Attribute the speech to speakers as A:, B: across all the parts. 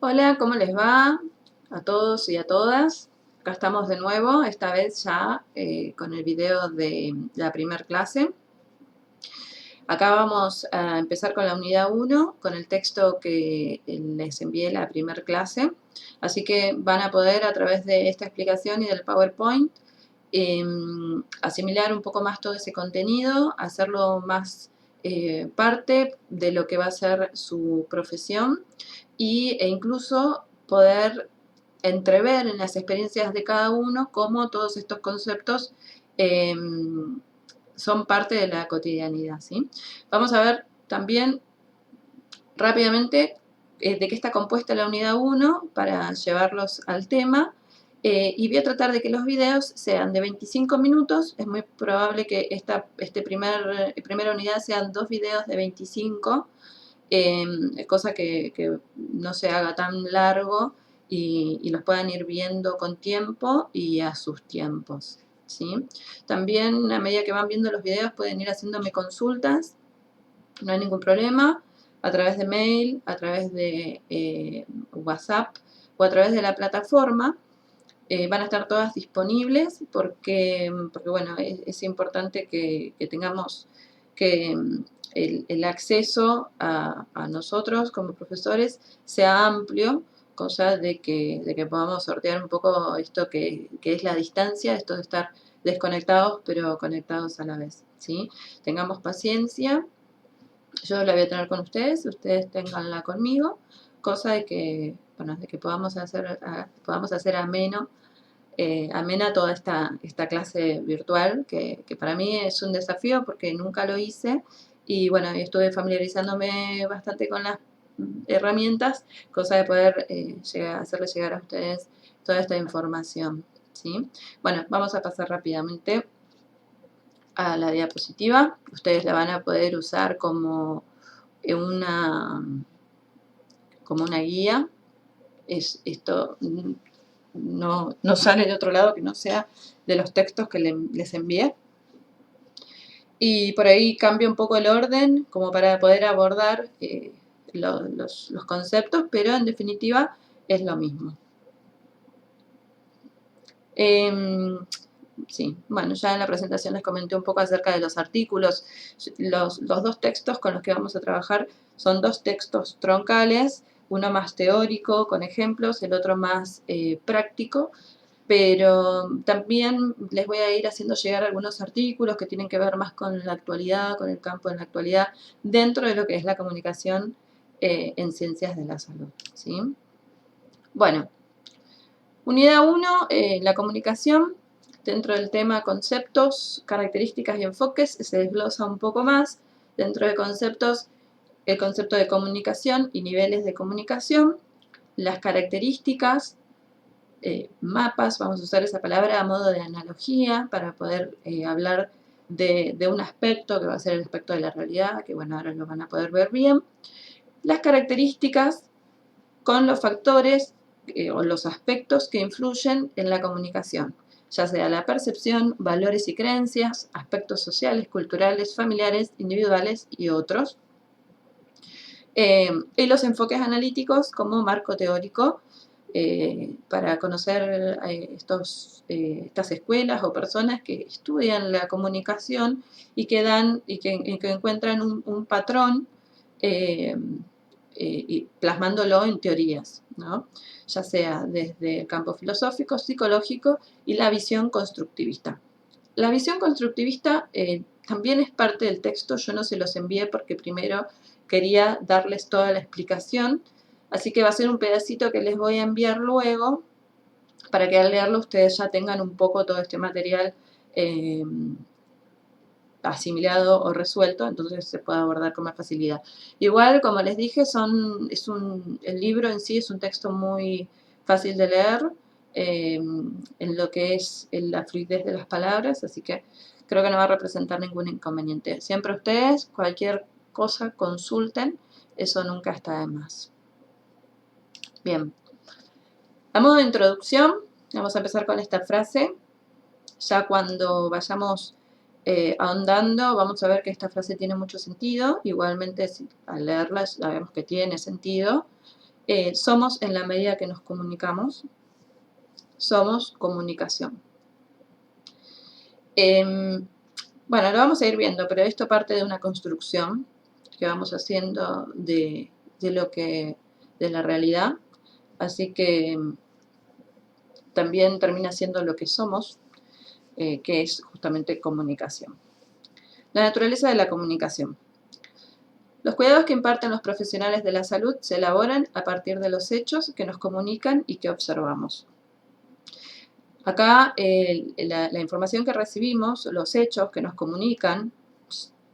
A: Hola, ¿cómo les va a todos y a todas? Acá estamos de nuevo, esta vez ya con el video de la primer clase. Acá vamos a empezar con la unidad 1, con el texto que les envié la primer clase. Así que van a poder a través de esta explicación y del PowerPoint asimilar un poco más todo ese contenido, hacerlo más parte de lo que va a ser su profesión e incluso poder entrever en las experiencias de cada uno cómo todos estos conceptos eh, son parte de la cotidianidad, ¿sí? Vamos a ver también rápidamente de qué está compuesta la unidad 1 para llevarlos al tema. Y voy a tratar de que los videos sean de 25 minutos. Es muy probable que esta primera unidad sean 2 videos de 25, cosa que no se haga tan largo y los puedan ir viendo con tiempo y a sus tiempos, ¿sí? También a medida que van viendo los videos pueden ir haciéndome consultas, no hay ningún problema, a través de mail, a través de WhatsApp o a través de la plataforma. Van a estar todas disponibles porque bueno, es importante que tengamos que el acceso a nosotros como profesores sea amplio, cosa de que podamos sortear un poco esto que es la distancia, esto de estar desconectados pero conectados a la vez, ¿sí? Tengamos paciencia, yo la voy a tener con ustedes tenganla conmigo, cosa de que, bueno, de que podamos hacer amena toda esta clase virtual, que para mí es un desafío porque nunca lo hice y bueno, estuve familiarizándome bastante con las herramientas, cosa de poder hacerles llegar a ustedes toda esta información, ¿sí? Bueno, vamos a pasar rápidamente a la diapositiva. Ustedes la van a poder usar una, como una guía. Esto no sale de otro lado que no sea de los textos que les envié. Y por ahí cambia un poco el orden como para poder abordar los conceptos, pero en definitiva es lo mismo. Sí, bueno, ya en la presentación les comenté un poco acerca de los artículos. Los dos textos con los que vamos a trabajar son dos textos troncales, uno más teórico con ejemplos, el otro más práctico, pero también les voy a ir haciendo llegar algunos artículos que tienen que ver más con la actualidad, con el campo de la actualidad, dentro de lo que es la comunicación en ciencias de la salud, ¿sí? Bueno, unidad 1, la comunicación. Dentro del tema conceptos, características y enfoques se desglosa un poco más. Dentro de conceptos, el concepto de comunicación y niveles de comunicación, las características, mapas, vamos a usar esa palabra a modo de analogía para poder hablar de un aspecto que va a ser el aspecto de la realidad, que bueno, ahora lo van a poder ver bien. Las características con los factores o los aspectos que influyen en la comunicación, ya sea la percepción, valores y creencias, aspectos sociales, culturales, familiares, individuales y otros. Y los enfoques analíticos como marco teórico para conocer estas escuelas o personas que estudian la comunicación y que encuentran un patrón y plasmándolo en teorías, ¿no? Ya sea desde el campo filosófico, psicológico y la visión constructivista. La visión constructivista también es parte del texto, yo no se los envié porque primero quería darles toda la explicación, así que va a ser un pedacito que les voy a enviar luego para que al leerlo ustedes ya tengan un poco todo este material asimilado o resuelto, entonces se puede abordar con más facilidad. Igual, como les dije, el libro en sí es un texto muy fácil de leer en lo que es la fluidez de las palabras, así que creo que no va a representar ningún inconveniente. Siempre ustedes, cualquier cosa, consulten, eso nunca está de más. Bien, a modo de introducción, vamos a empezar con esta frase. Ya cuando vayamos ahondando, vamos a ver que esta frase tiene mucho sentido. Igualmente, al leerla, sabemos que tiene sentido. Somos en la medida que nos comunicamos, somos comunicación. Bueno, lo vamos a ir viendo, pero esto parte de una construcción que vamos haciendo de la realidad, así que también termina siendo lo que somos, que es justamente comunicación. La naturaleza de la comunicación. Los cuidados que imparten los profesionales de la salud se elaboran a partir de los hechos que nos comunican y que observamos. Acá la información que recibimos, los hechos que nos comunican,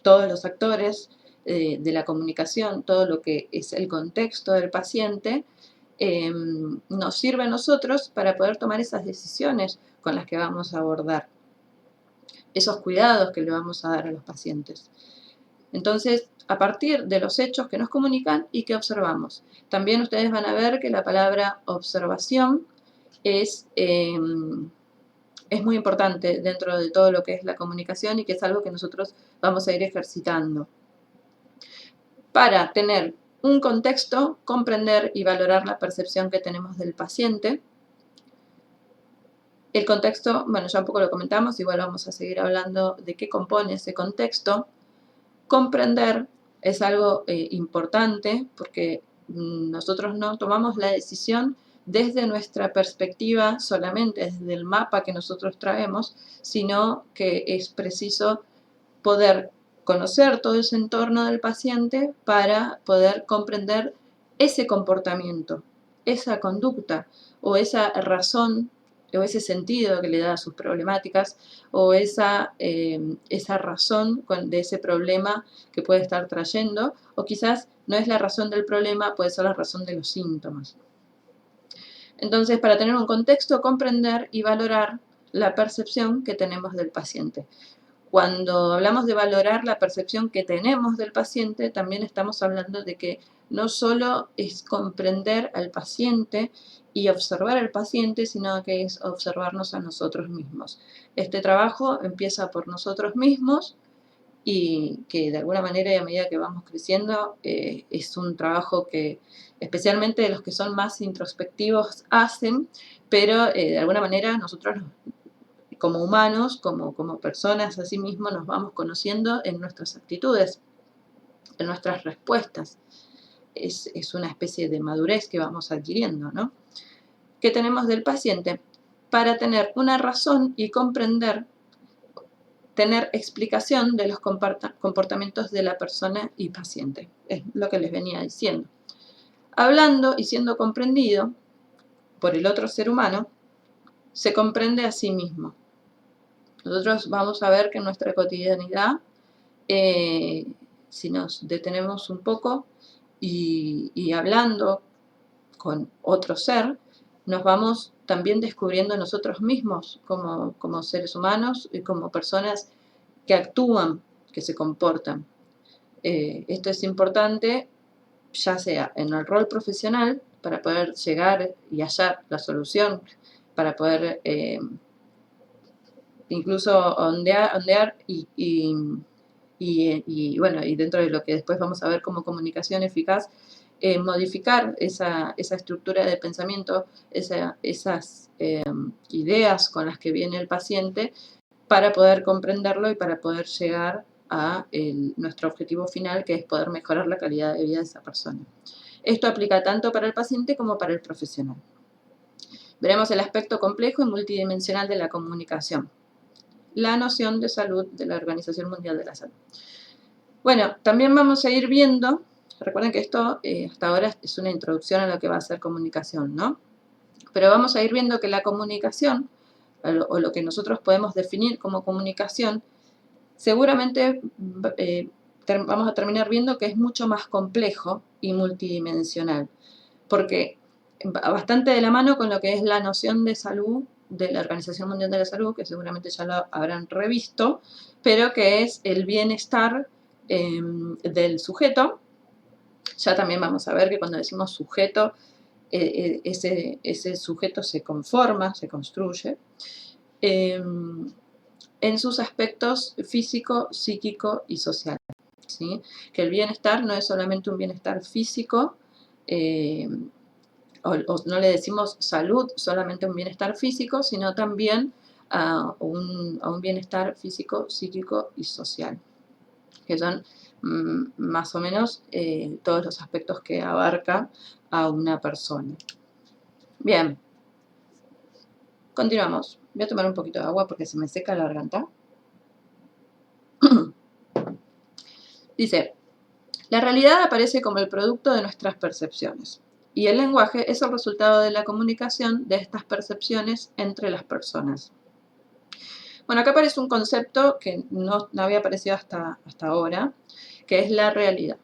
A: todos los actores de la comunicación, todo lo que es el contexto del paciente, nos sirve a nosotros para poder tomar esas decisiones con las que vamos a abordar, esos cuidados que le vamos a dar a los pacientes. Entonces, a partir de los hechos que nos comunican y que observamos. También ustedes van a ver que la palabra observación es muy importante dentro de todo lo que es la comunicación y que es algo que nosotros vamos a ir ejercitando. Para tener un contexto, comprender y valorar la percepción que tenemos del paciente. El contexto, bueno, ya un poco lo comentamos, igual vamos a seguir hablando de qué compone ese contexto. Comprender es algo importante porque nosotros no tomamos la decisión desde nuestra perspectiva solamente, desde el mapa que nosotros traemos, sino que es preciso poder conocer todo ese entorno del paciente para poder comprender ese comportamiento, esa conducta o esa razón o ese sentido que le da a sus problemáticas o esa razón de ese problema que puede estar trayendo, o quizás no es la razón del problema, puede ser la razón de los síntomas. Entonces, para tener un contexto, comprender y valorar la percepción que tenemos del paciente. Cuando hablamos de valorar la percepción que tenemos del paciente, también estamos hablando de que no solo es comprender al paciente y observar al paciente, sino que es observarnos a nosotros mismos. Este trabajo empieza por nosotros mismos y que de alguna manera y a medida que vamos creciendo es un trabajo que especialmente los que son más introspectivos hacen, pero de alguna manera nosotros como humanos, como personas, así mismo nos vamos conociendo en nuestras actitudes, en nuestras respuestas. Es una especie de madurez que vamos adquiriendo, ¿no? ¿Qué tenemos del paciente? Para tener una razón y comprender, tener explicación de los comportamientos de la persona y paciente. Es lo que les venía diciendo. Hablando y siendo comprendido por el otro ser humano, se comprende a sí mismo. Nosotros vamos a ver que en nuestra cotidianidad, si nos detenemos un poco y hablando con otro ser, nos vamos también descubriendo nosotros mismos como seres humanos y como personas que actúan, que se comportan. Esto es importante, ya sea en el rol profesional, para poder llegar y hallar la solución, para poder incluso ondear y bueno, y dentro de lo que después vamos a ver como comunicación eficaz, modificar esa estructura de pensamiento, esas ideas con las que viene el paciente para poder comprenderlo y para poder llegar a nuestro objetivo final, que es poder mejorar la calidad de vida de esa persona. Esto aplica tanto para el paciente como para el profesional. Veremos el aspecto complejo y multidimensional de la comunicación. La noción de salud de la Organización Mundial de la Salud. Bueno, también vamos a ir viendo, recuerden que esto hasta ahora es una introducción a lo que va a ser comunicación, ¿no? Pero vamos a ir viendo que la comunicación, o lo que nosotros podemos definir como comunicación, seguramente vamos a terminar viendo que es mucho más complejo y multidimensional, porque bastante de la mano con lo que es la noción de salud de la Organización Mundial de la Salud, que seguramente ya lo habrán revisto, pero que es el bienestar del sujeto. Ya también vamos a ver que cuando decimos sujeto, ese sujeto se conforma, se construye, en sus aspectos físico, psíquico y social. ¿Sí? Que el bienestar no es solamente un bienestar físico, o no le decimos salud solamente a un bienestar físico, sino también a un bienestar físico, psíquico y social, que son más o menos todos los aspectos que abarca a una persona. Bien, continuamos. Voy a tomar un poquito de agua porque se me seca la garganta. Dice, la realidad aparece como el producto de nuestras percepciones y el lenguaje es el resultado de la comunicación de estas percepciones entre las personas. Bueno, acá aparece un concepto que no había aparecido hasta ahora, que es la realidad.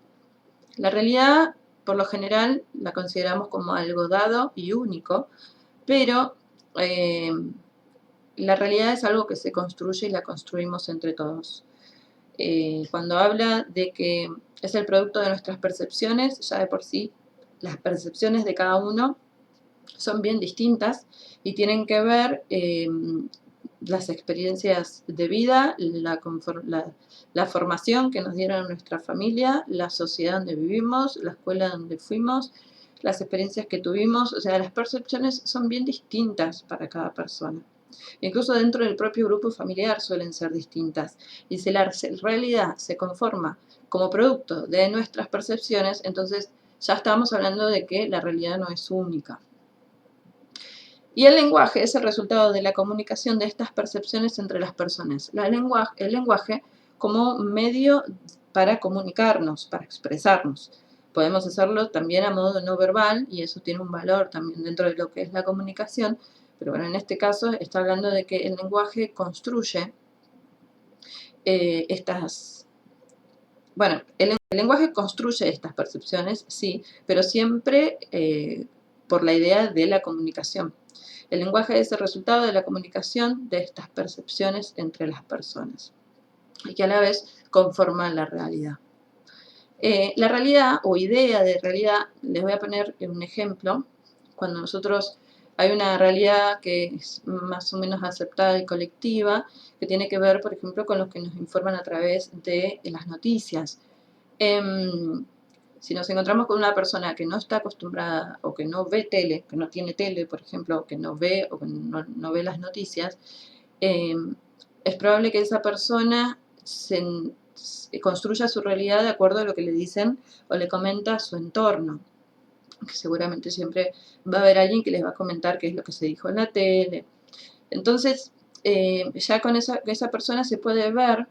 A: La realidad, por lo general, la consideramos como algo dado y único, pero la realidad es algo que se construye y la construimos entre todos. Cuando habla de que es el producto de nuestras percepciones, ya de por sí las percepciones de cada uno son bien distintas y tienen que ver las experiencias de vida, la formación que nos dieron nuestra familia, la sociedad donde vivimos, la escuela donde fuimos, las experiencias que tuvimos, o sea, las percepciones son bien distintas para cada persona. Incluso dentro del propio grupo familiar suelen ser distintas. Y si la realidad se conforma como producto de nuestras percepciones, entonces ya estamos hablando de que la realidad no es única. Y el lenguaje es el resultado de la comunicación de estas percepciones entre las personas. El lenguaje como medio para comunicarnos, para expresarnos. Podemos hacerlo también a modo no verbal y eso tiene un valor también dentro de lo que es la comunicación. Pero bueno, en este caso está hablando de que el lenguaje construye Bueno, el lenguaje construye estas percepciones, sí, pero siempre por la idea de la comunicación. El lenguaje es el resultado de la comunicación de estas percepciones entre las personas y que a la vez conforman la realidad. La realidad o idea de realidad, les voy a poner un ejemplo. Cuando nosotros hay una realidad que es más o menos aceptada y colectiva, que tiene que ver, por ejemplo, con lo que nos informan a través de las noticias. Si nos encontramos con una persona que no está acostumbrada o que no ve tele, que no tiene tele, por ejemplo, que no ve o que no ve las noticias, es probable que esa persona construya su realidad de acuerdo a lo que le dicen o le comenta su entorno. Que seguramente siempre va a haber alguien que les va a comentar qué es lo que se dijo en la tele. Entonces, ya con esa persona se puede ver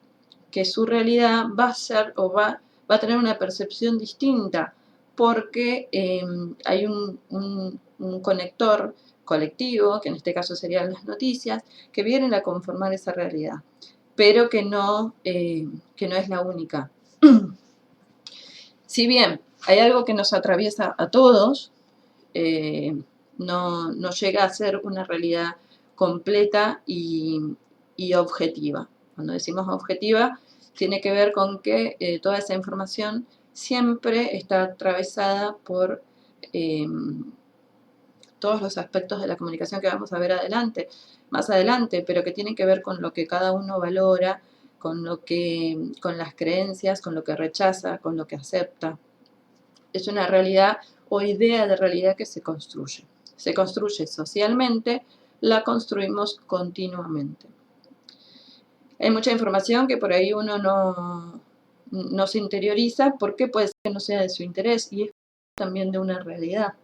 A: que su realidad va a ser o va a tener una percepción distinta, porque hay un conector colectivo, que en este caso serían las noticias, que vienen a conformar esa realidad, pero que no es la única. Si bien hay algo que nos atraviesa a todos, no llega a ser una realidad completa y objetiva. Cuando decimos objetiva, tiene que ver con que toda esa información siempre está atravesada por todos los aspectos de la comunicación que vamos a ver más adelante, pero que tienen que ver con lo que cada uno valora, con las creencias, con lo que rechaza, con lo que acepta. Es una realidad o idea de realidad que se construye. Se construye socialmente, la construimos continuamente. Hay mucha información que por ahí uno no se interioriza porque puede ser que no sea de su interés y es también de una realidad.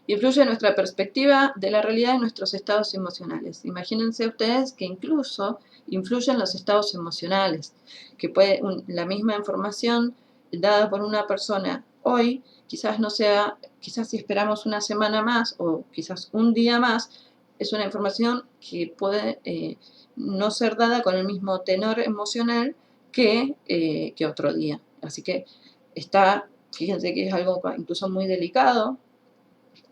A: Influye en nuestra perspectiva de la realidad y nuestros estados emocionales. Imagínense ustedes que incluso influyen los estados emocionales, que la misma información dada por una persona hoy, quizás no sea, quizás si esperamos una semana más o quizás un día más, es una información que puede no ser dada con el mismo tenor emocional que otro día. Así que fíjense que es algo incluso muy delicado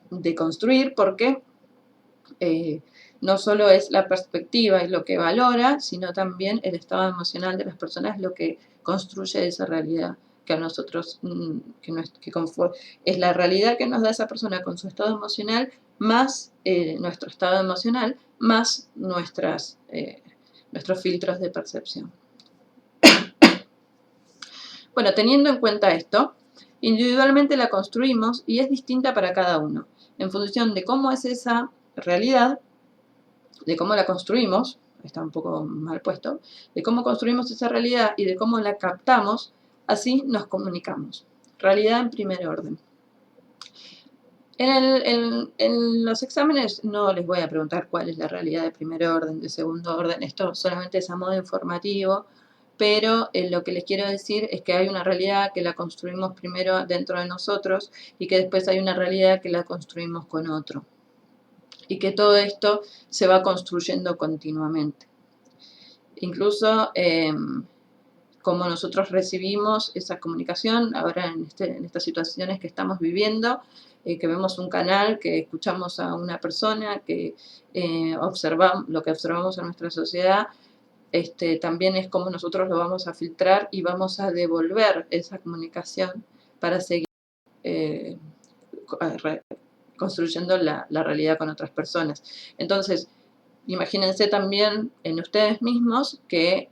A: de construir porque no solo es la perspectiva y lo que valora, sino también el estado emocional de las personas lo que construye esa realidad que a nosotros, es la realidad que nos da esa persona con su estado emocional, más nuestro estado emocional, más nuestros filtros de percepción. Bueno, teniendo en cuenta esto, Individualmente la construimos y es distinta para cada uno, en función de cómo es esa realidad, de cómo la construimos, está un poco mal puesto, de cómo construimos esa realidad y de cómo la captamos, así nos comunicamos. Realidad en primer orden. En los exámenes no les voy a preguntar cuál es la realidad de primer orden, de segundo orden, esto solamente es a modo informativo, pero lo que les quiero decir es que hay una realidad que la construimos primero dentro de nosotros y que después hay una realidad que la construimos con otro. Y que todo esto se va construyendo continuamente. Incluso como nosotros recibimos esa comunicación, ahora en estas situaciones que estamos viviendo, que vemos un canal, que escuchamos a una persona, que observamos lo que observamos en nuestra sociedad, también es como nosotros lo vamos a filtrar y vamos a devolver esa comunicación para seguir eh, construyendo la realidad con otras personas. Entonces, imagínense también en ustedes mismos que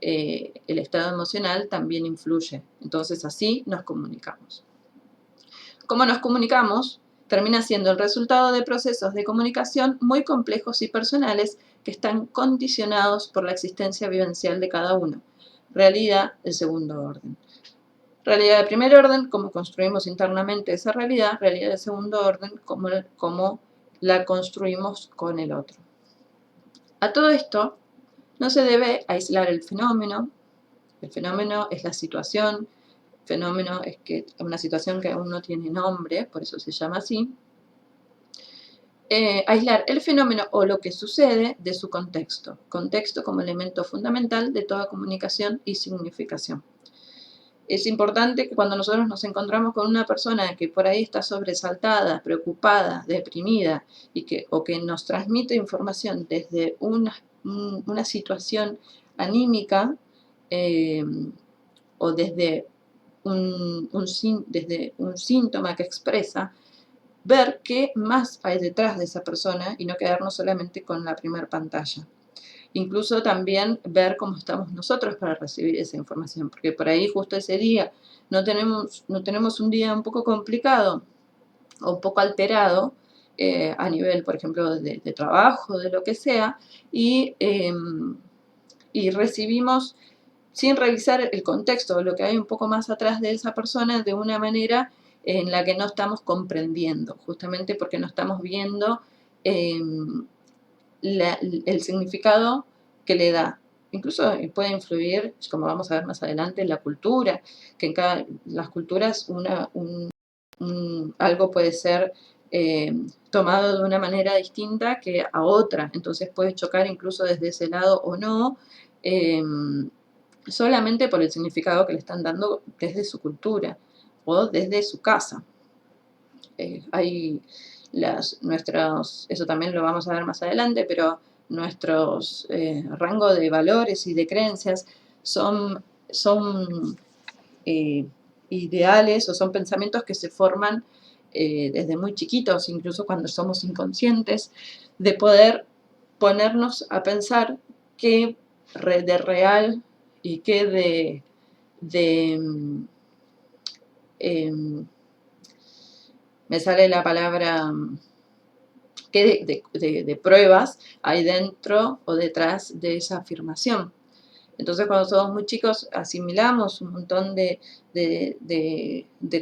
A: el estado emocional también influye. Entonces, así nos comunicamos. ¿Cómo nos comunicamos? Termina siendo el resultado de procesos de comunicación muy complejos y personales que están condicionados por la existencia vivencial de cada uno. Realidad de segundo orden. Realidad de primer orden, cómo construimos internamente esa realidad. Realidad de segundo orden, cómo la construimos con el otro. A todo esto no se debe aislar el fenómeno es la situación, fenómeno es que una situación que aún no tiene nombre, por eso se llama así. Aislar el fenómeno o lo que sucede de su contexto, contexto como elemento fundamental de toda comunicación y significación. Es importante que cuando nosotros nos encontramos con una persona que por ahí está sobresaltada, preocupada, deprimida o que nos transmite información desde una situación anímica o desde desde un síntoma que expresa, ver qué más hay detrás de esa persona y no quedarnos solamente con la primera pantalla. Incluso también ver cómo estamos nosotros para recibir esa información, porque por ahí justo ese día no tenemos un día un poco complicado o un poco alterado a nivel, por ejemplo, de trabajo, de lo que sea, y recibimos sin revisar el contexto, lo que hay un poco más atrás de esa persona, de una manera en la que no estamos comprendiendo, justamente porque no estamos viendo el significado que le da. Incluso puede influir, como vamos a ver más adelante, la cultura, que en las culturas algo puede ser tomado de una manera distinta que a otra, entonces puede chocar incluso desde ese lado o no, solamente por el significado que le están dando desde su cultura o desde su casa. Hay eso también lo vamos a ver más adelante, pero nuestros rangos de valores y de creencias son ideales o son pensamientos que se forman desde muy chiquitos, incluso cuando somos inconscientes, de poder ponernos a pensar qué de real y qué me sale la palabra, qué de pruebas hay dentro o detrás de esa afirmación. Entonces, cuando somos muy chicos, asimilamos un montón de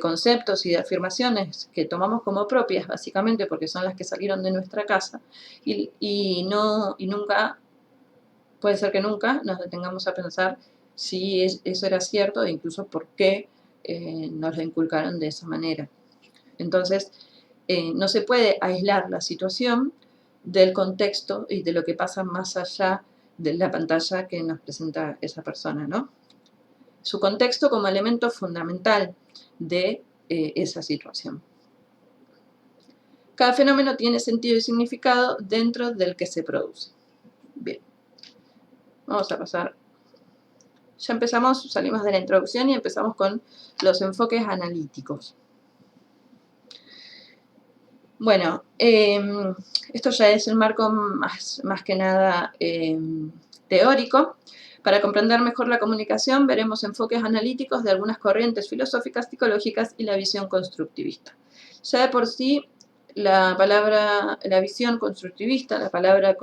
A: conceptos y de afirmaciones que tomamos como propias, básicamente, porque son las que salieron de nuestra casa, y nunca, puede ser que nunca nos detengamos a pensar si eso era cierto e incluso por qué nos lo inculcaron de esa manera. Entonces, no se puede aislar la situación del contexto y de lo que pasa más allá de la pantalla que nos presenta esa persona, ¿no? Su contexto como elemento fundamental de esa situación. Cada fenómeno tiene sentido y significado dentro del que se produce. Bien, vamos a pasar. Ya empezamos, salimos de la introducción y empezamos con los enfoques analíticos. Bueno, esto ya es el marco más que nada teórico. Para comprender mejor la comunicación, veremos enfoques analíticos de algunas corrientes filosóficas, psicológicas y la visión constructivista. Ya de por sí, la visión constructivista, la palabra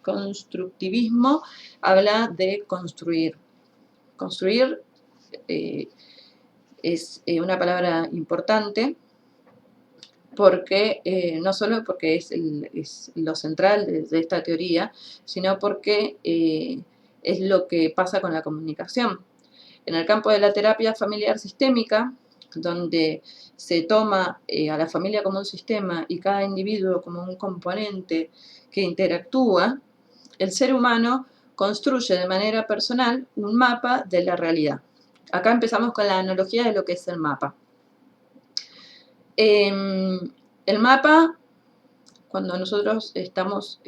A: constructivismo, habla de construir. Construir es una palabra importante porque no solo porque es lo central de esta teoría, sino porque es lo que pasa con la comunicación. En el campo de la terapia familiar sistémica, donde se toma a la familia como un sistema y cada individuo como un componente que interactúa, el ser humano construye de manera personal un mapa de la realidad. Acá empezamos con la analogía de lo que es el mapa. El mapa, cuando nosotros estamos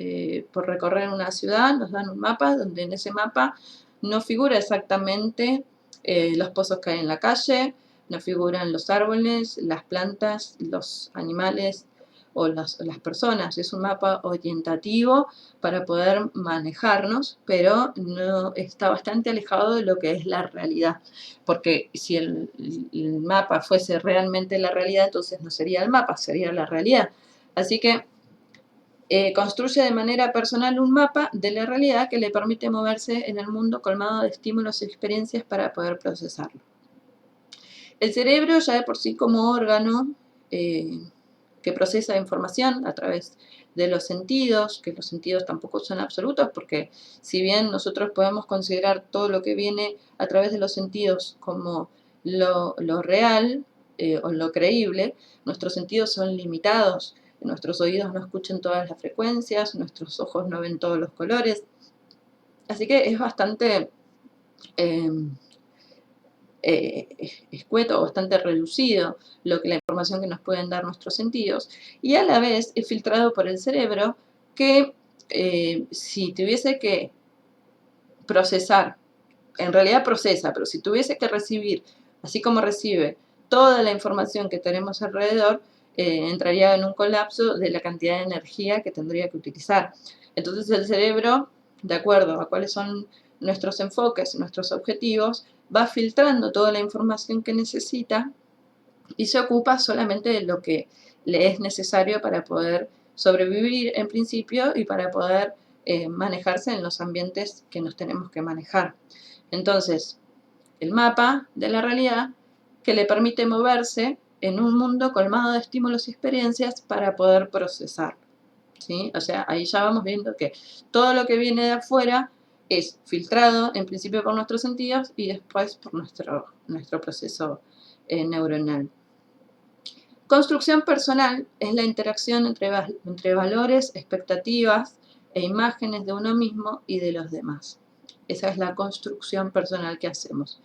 A: por recorrer una ciudad, nos dan un mapa donde en ese mapa no figura exactamente los pozos que hay en la calle, no figuran los árboles, las plantas, los animales o las personas. Es un mapa orientativo para poder manejarnos, pero no está bastante alejado de lo que es la realidad. Porque si el mapa fuese realmente la realidad, entonces no sería el mapa, sería la realidad. Así que construye de manera personal un mapa de la realidad que le permite moverse en el mundo colmado de estímulos y experiencias para poder procesarlo. El cerebro ya de por sí como órgano que procesa información a través de los sentidos, que los sentidos tampoco son absolutos, porque si bien nosotros podemos considerar todo lo que viene a través de los sentidos como lo real o lo creíble, nuestros sentidos son limitados. Nuestros oídos no escuchan todas las frecuencias, nuestros ojos no ven todos los colores. Así que es bastante escueto, bastante reducido la información que nos pueden dar nuestros sentidos, y a la vez es filtrado por el cerebro que si tuviese que procesar, en realidad procesa, pero si tuviese que recibir, así como recibe toda la información que tenemos alrededor, entraría en un colapso de la cantidad de energía que tendría que utilizar. Entonces el cerebro, de acuerdo a cuáles son nuestros enfoques, nuestros objetivos, va filtrando toda la información que necesita y se ocupa solamente de lo que le es necesario para poder sobrevivir en principio y para poder manejarse en los ambientes que nos tenemos que manejar. Entonces, el mapa de la realidad que le permite moverse en un mundo colmado de estímulos y experiencias para poder procesarlo, ¿sí? O sea, ahí ya vamos viendo que todo lo que viene de afuera es filtrado en principio por nuestros sentidos y después por nuestro proceso neuronal. Construcción personal es la interacción entre valores, expectativas e imágenes de uno mismo y de los demás. Esa es la construcción personal que hacemos.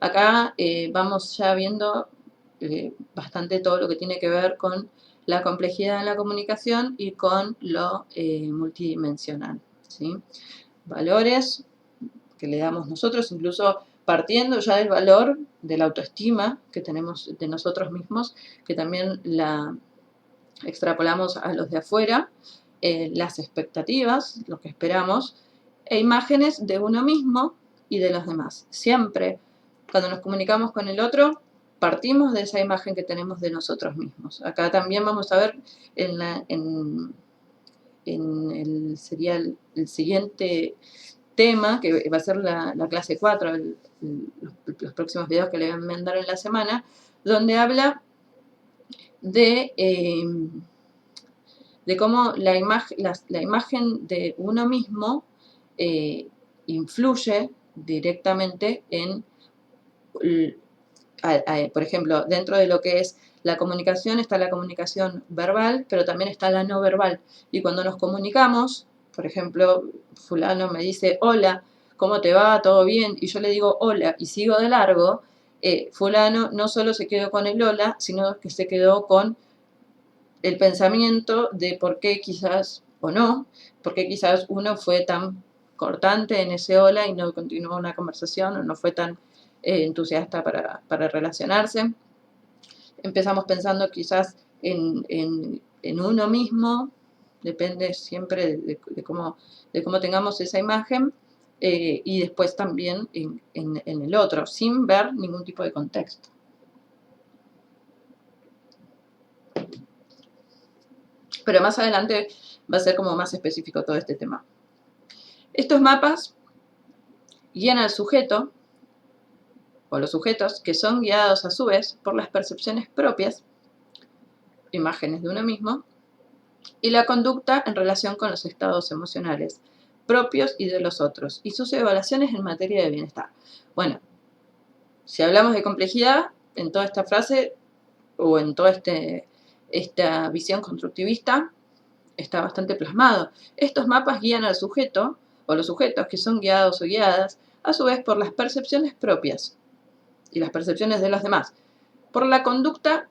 A: Acá vamos ya viendo bastante todo lo que tiene que ver con la complejidad de la comunicación y con lo multidimensional, ¿sí? Valores que le damos nosotros, incluso partiendo ya del valor de la autoestima que tenemos de nosotros mismos, que también la extrapolamos a los de afuera, las expectativas, lo que esperamos, e imágenes de uno mismo y de los demás. Siempre, cuando nos comunicamos con el otro, partimos de esa imagen que tenemos de nosotros mismos. Acá también vamos a ver sería el siguiente tema, que va a ser la clase 4, los próximos videos que le voy a mandar en la semana, donde habla de cómo la imagen de uno mismo influye directamente en, por ejemplo, dentro de lo que es la comunicación está la comunicación verbal, pero también está la no verbal. Y cuando nos comunicamos, por ejemplo, fulano me dice, hola, ¿cómo te va? ¿Todo bien? Y yo le digo hola y sigo de largo, fulano no solo se quedó con el hola, sino que se quedó con el pensamiento de por qué quizás, o no, por qué quizás uno fue tan cortante en ese hola y no continuó una conversación, o no fue tan entusiasta para relacionarse. Empezamos pensando quizás en uno mismo, depende siempre de cómo tengamos esa imagen, y después también en el otro, sin ver ningún tipo de contexto. Pero más adelante va a ser como más específico todo este tema. Estos mapas guían al sujeto o los sujetos, que son guiados a su vez por las percepciones propias, imágenes de uno mismo, y la conducta en relación con los estados emocionales propios y de los otros, y sus evaluaciones en materia de bienestar. Bueno, si hablamos de complejidad, en toda esta frase, o en toda esta visión constructivista, está bastante plasmado. Estos mapas guían al sujeto, o los sujetos que son guiados o guiadas, a su vez por las percepciones propias y las percepciones de los demás, por la conducta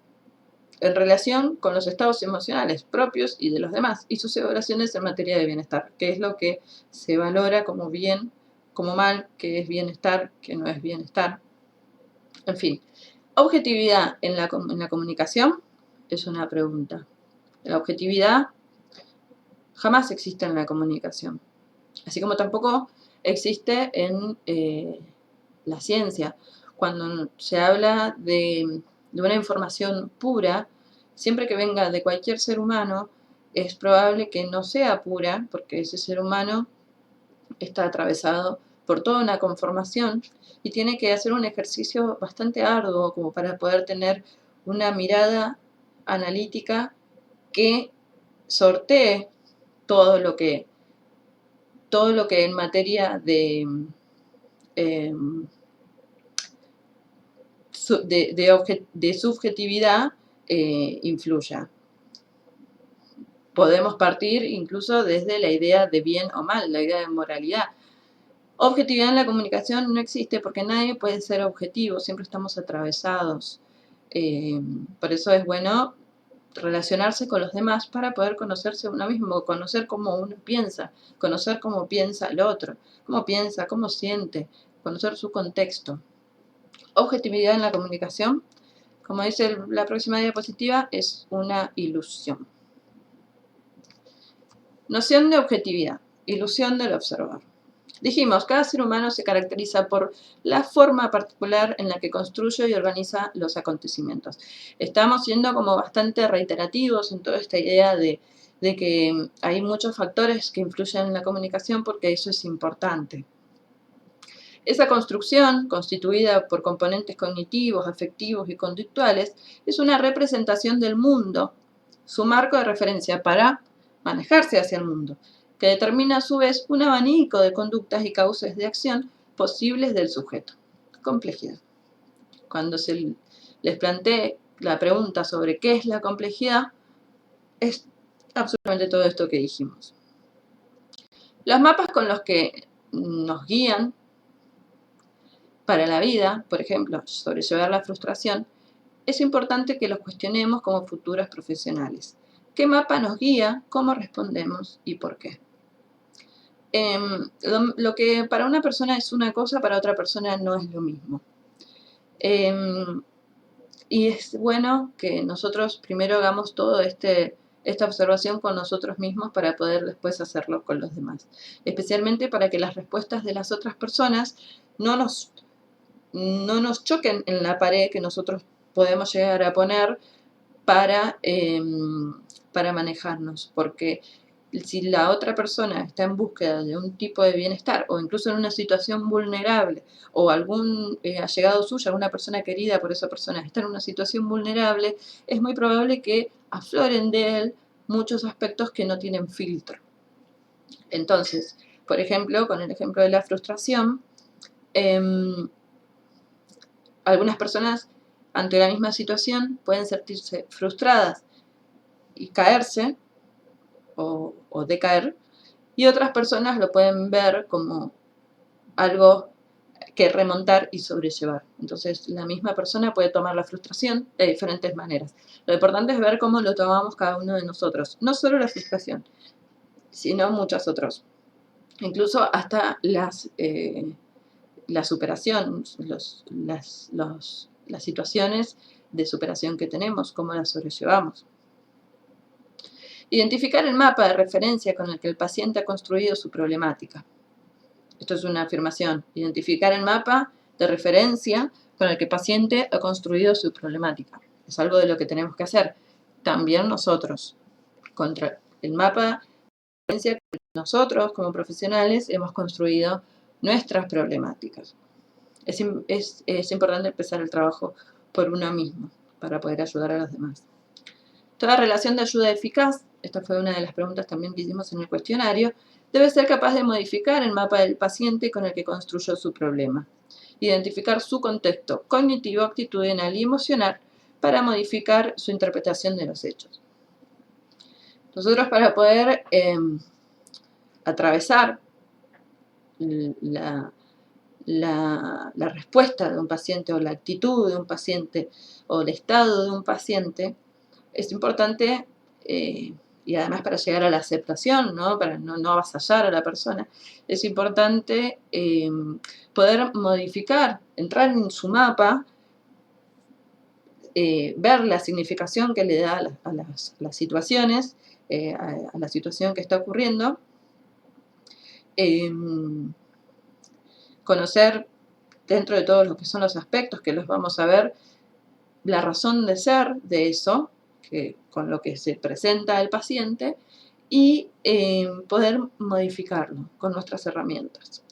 A: en relación con los estados emocionales propios y de los demás, y sus evaluaciones en materia de bienestar, que es lo que se valora como bien, como mal, que es bienestar, que no es bienestar. En fin, objetividad en la comunicación es una pregunta. La objetividad jamás existe en la comunicación, así como tampoco existe en la ciencia. Cuando se habla de una información pura, siempre que venga de cualquier ser humano, es probable que no sea pura, porque ese ser humano está atravesado por toda una conformación y tiene que hacer un ejercicio bastante arduo como para poder tener una mirada analítica que sortee todo lo que en materia eh, de subjetividad influya. Podemos partir incluso desde la idea de bien o mal, la idea de moralidad. Objetividad en la comunicación no existe porque nadie puede ser objetivo, siempre estamos atravesados. Por eso es bueno relacionarse con los demás para poder conocerse a uno mismo, conocer cómo uno piensa, conocer cómo piensa el otro, cómo piensa, cómo siente, conocer su contexto. Objetividad en la comunicación, como dice la próxima diapositiva, es una ilusión. Noción de objetividad, ilusión del observador. Dijimos, cada ser humano se caracteriza por la forma particular en la que construye y organiza los acontecimientos. Estamos siendo como bastante reiterativos en toda esta idea de que hay muchos factores que influyen en la comunicación porque eso es importante. Esa construcción, constituida por componentes cognitivos, afectivos y conductuales, es una representación del mundo, su marco de referencia para manejarse hacia el mundo, que determina a su vez un abanico de conductas y causas de acción posibles del sujeto. Complejidad. Cuando se les planteé la pregunta sobre qué es la complejidad, es absolutamente todo esto que dijimos. Los mapas con los que nos guían para la vida, por ejemplo, sobrellevar la frustración, es importante que los cuestionemos como futuros profesionales. ¿Qué mapa nos guía? ¿Cómo respondemos? ¿Y por qué? Lo que para una persona es una cosa, para otra persona no es lo mismo. Y es bueno que nosotros primero hagamos toda esta observación con nosotros mismos para poder después hacerlo con los demás. Especialmente para que las respuestas de las otras personas no nos choquen en la pared que nosotros podemos llegar a poner para manejarnos, porque si la otra persona está en búsqueda de un tipo de bienestar o incluso en una situación vulnerable o algún allegado suyo, alguna persona querida por esa persona está en una situación vulnerable, es muy probable que afloren de él muchos aspectos que no tienen filtro. Entonces, por ejemplo, con el ejemplo de la frustración, algunas personas ante la misma situación pueden sentirse frustradas y caerse o decaer, y otras personas lo pueden ver como algo que remontar y sobrellevar. Entonces, la misma persona puede tomar la frustración de diferentes maneras. Lo importante es ver cómo lo tomamos cada uno de nosotros. No solo la frustración, sino muchos otros. Incluso hasta la superación, las situaciones de superación que tenemos, cómo las sobrellevamos. Identificar el mapa de referencia con el que el paciente ha construido su problemática. Esto es una afirmación. Identificar el mapa de referencia con el que el paciente ha construido su problemática. Es algo de lo que tenemos que hacer también nosotros. Contra el mapa de referencia que nosotros como profesionales hemos construido nuestras problemáticas. Es importante empezar el trabajo por uno mismo para poder ayudar a los demás. Toda relación de ayuda eficaz, esta fue una de las preguntas también que hicimos en el cuestionario, debe ser capaz de modificar el mapa del paciente con el que construyó su problema. Identificar su contexto cognitivo, actitudinal y emocional para modificar su interpretación de los hechos. Nosotros, para poder atravesar la respuesta de un paciente o la actitud de un paciente o el estado de un paciente, es importante, y además para llegar a la aceptación, ¿no? Para no avasallar a la persona, es importante poder modificar, entrar en su mapa, ver la significación que le da a las situaciones, a la situación que está ocurriendo, conocer dentro de todos lo que son los aspectos que los vamos a ver, la razón de ser de eso, con lo que se presenta al paciente, y poder modificarlo con nuestras herramientas.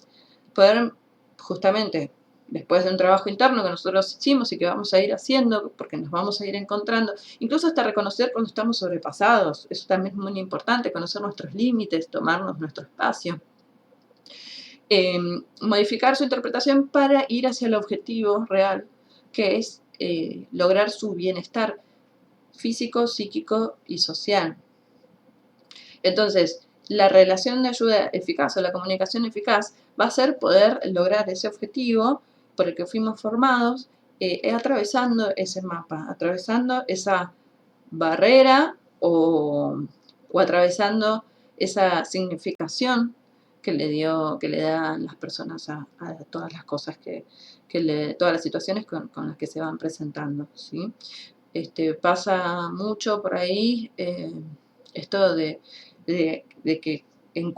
A: Poder, justamente, después de un trabajo interno que nosotros hicimos y que vamos a ir haciendo, porque nos vamos a ir encontrando, incluso hasta reconocer cuando estamos sobrepasados, eso también es muy importante, conocer nuestros límites, tomarnos nuestro espacio. Modificar su interpretación para ir hacia el objetivo real, que es lograr su bienestar físico, psíquico y social. Entonces, la relación de ayuda eficaz o la comunicación eficaz va a ser poder lograr ese objetivo por el que fuimos formados, atravesando ese mapa, atravesando esa barrera o atravesando esa significación que le dan las personas a todas las cosas todas las situaciones con las que se van presentando, ¿sí? Pasa mucho por ahí esto de que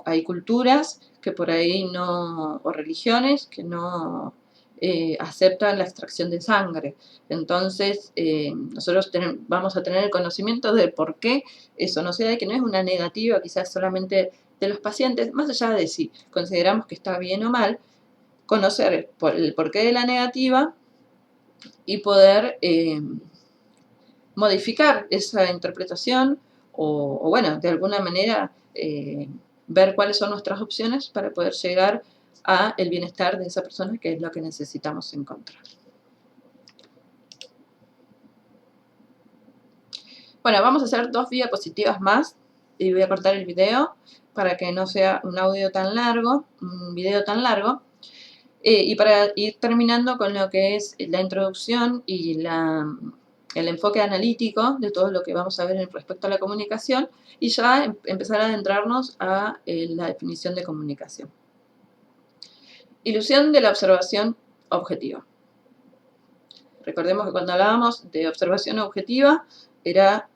A: hay culturas que por ahí no, o religiones que no aceptan la extracción de sangre. Entonces, nosotros vamos a tener el conocimiento de por qué eso no se da, y que no es una negativa quizás solamente de los pacientes, más allá de si consideramos que está bien o mal, conocer el porqué de la negativa y poder modificar esa interpretación o bueno, de alguna manera ver cuáles son nuestras opciones para poder llegar a el bienestar de esa persona, que es lo que necesitamos encontrar. Bueno, vamos a hacer 2 diapositivas más y voy a cortar el video para que no sea un audio tan largo, un video tan largo. Y para ir terminando con lo que es la introducción y el enfoque analítico de todo lo que vamos a ver respecto a la comunicación, y ya empezar a adentrarnos a la definición de comunicación. Ilusión de la observación objetiva. Recordemos que cuando hablábamos de observación objetiva era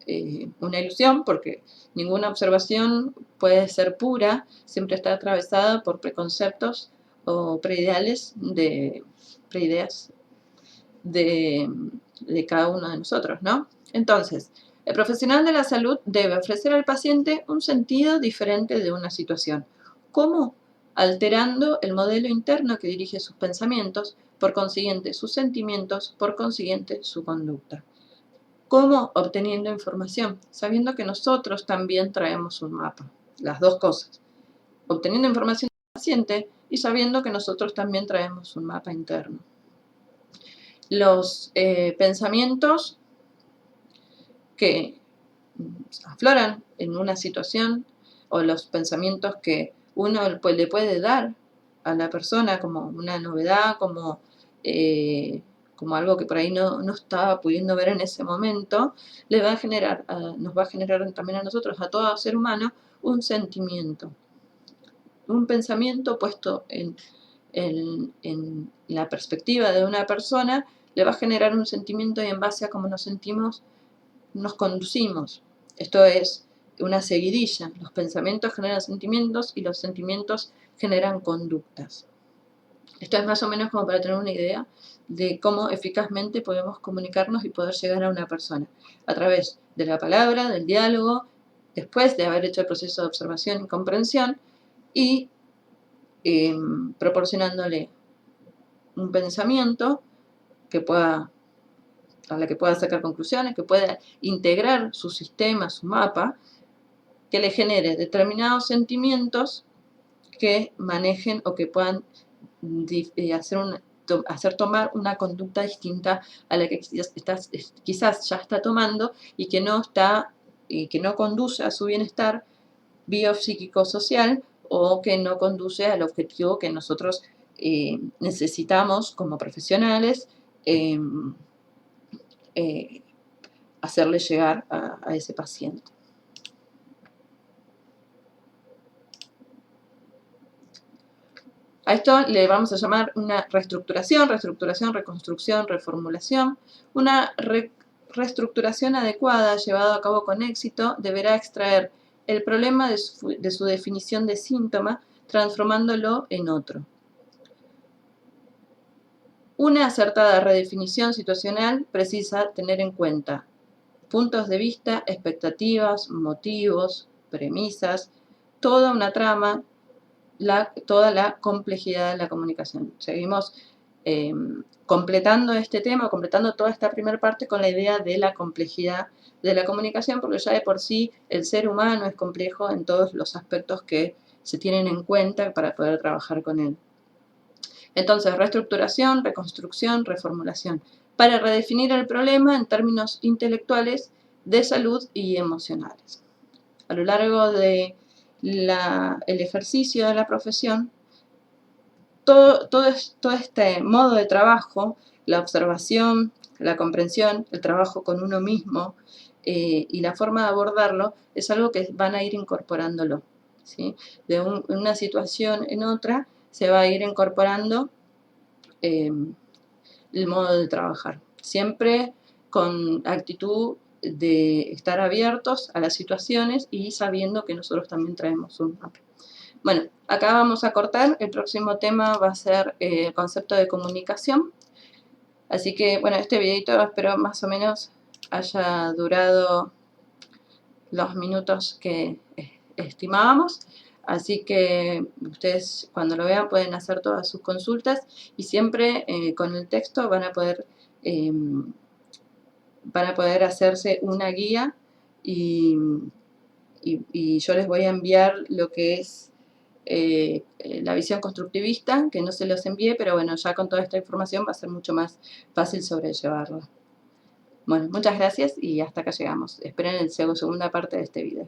A: una ilusión, porque ninguna observación puede ser pura, siempre está atravesada por preconceptos o preideas de cada uno de nosotros, ¿no? Entonces, el profesional de la salud debe ofrecer al paciente un sentido diferente de una situación. ¿Cómo? Alterando el modelo interno que dirige sus pensamientos, por consiguiente sus sentimientos, por consiguiente su conducta. ¿Cómo? Obteniendo información, sabiendo que nosotros también traemos un mapa. Las dos cosas. Obteniendo información del paciente y sabiendo que nosotros también traemos un mapa interno. Los pensamientos que afloran en una situación, o los pensamientos que uno le puede dar a la persona como una novedad, como algo que por ahí no estaba pudiendo ver en ese momento, nos va a generar también a nosotros, a todo ser humano, un sentimiento. Un pensamiento puesto en la perspectiva de una persona le va a generar un sentimiento, y en base a cómo nos sentimos, nos conducimos. Esto es una seguidilla. Los pensamientos generan sentimientos y los sentimientos generan conductas. Esto es más o menos como para tener una idea de cómo eficazmente podemos comunicarnos y poder llegar a una persona a través de la palabra, del diálogo, después de haber hecho el proceso de observación y comprensión y proporcionándole un pensamiento que pueda, a la que pueda sacar conclusiones, que pueda integrar su sistema, su mapa, que le genere determinados sentimientos que manejen o que puedan hacer tomar una conducta distinta a la que quizás ya está tomando y que no conduce a su bienestar biopsíquico-social o que no conduce al objetivo que nosotros necesitamos como profesionales hacerle llegar a ese paciente. A esto le vamos a llamar una reestructuración, reconstrucción, reformulación. Una reestructuración adecuada, llevada a cabo con éxito, deberá extraer el problema de su definición de síntoma, transformándolo en otro. Una acertada redefinición situacional precisa tener en cuenta puntos de vista, expectativas, motivos, premisas, toda una trama, toda la complejidad de la comunicación. Seguimos completando este tema, completando toda esta primera parte con la idea de la complejidad de la comunicación, porque ya de por sí el ser humano es complejo en todos los aspectos que se tienen en cuenta para poder trabajar con él. Entonces, reestructuración, reconstrucción, reformulación, para redefinir el problema en términos intelectuales, de salud y emocionales. A lo largo de el ejercicio de la profesión, todo este modo de trabajo, la observación, la comprensión, el trabajo con uno mismo y la forma de abordarlo, es algo que van a ir incorporándolo, ¿sí? De una situación en otra se va a ir incorporando el modo de trabajar. Siempre con actitud de estar abiertos a las situaciones y sabiendo que nosotros también traemos un mapa. Bueno, acá vamos a cortar. El próximo tema va a ser el concepto de comunicación. Así que, bueno, este videito espero más o menos haya durado los minutos que estimábamos. Así que ustedes cuando lo vean pueden hacer todas sus consultas y siempre con el texto van a poder hacerse una guía y yo les voy a enviar lo que es la visión constructivista, que no se los envíe, pero bueno, ya con toda esta información va a ser mucho más fácil sobrellevarla. Bueno, muchas gracias y hasta acá llegamos. Esperen la segunda parte de este video.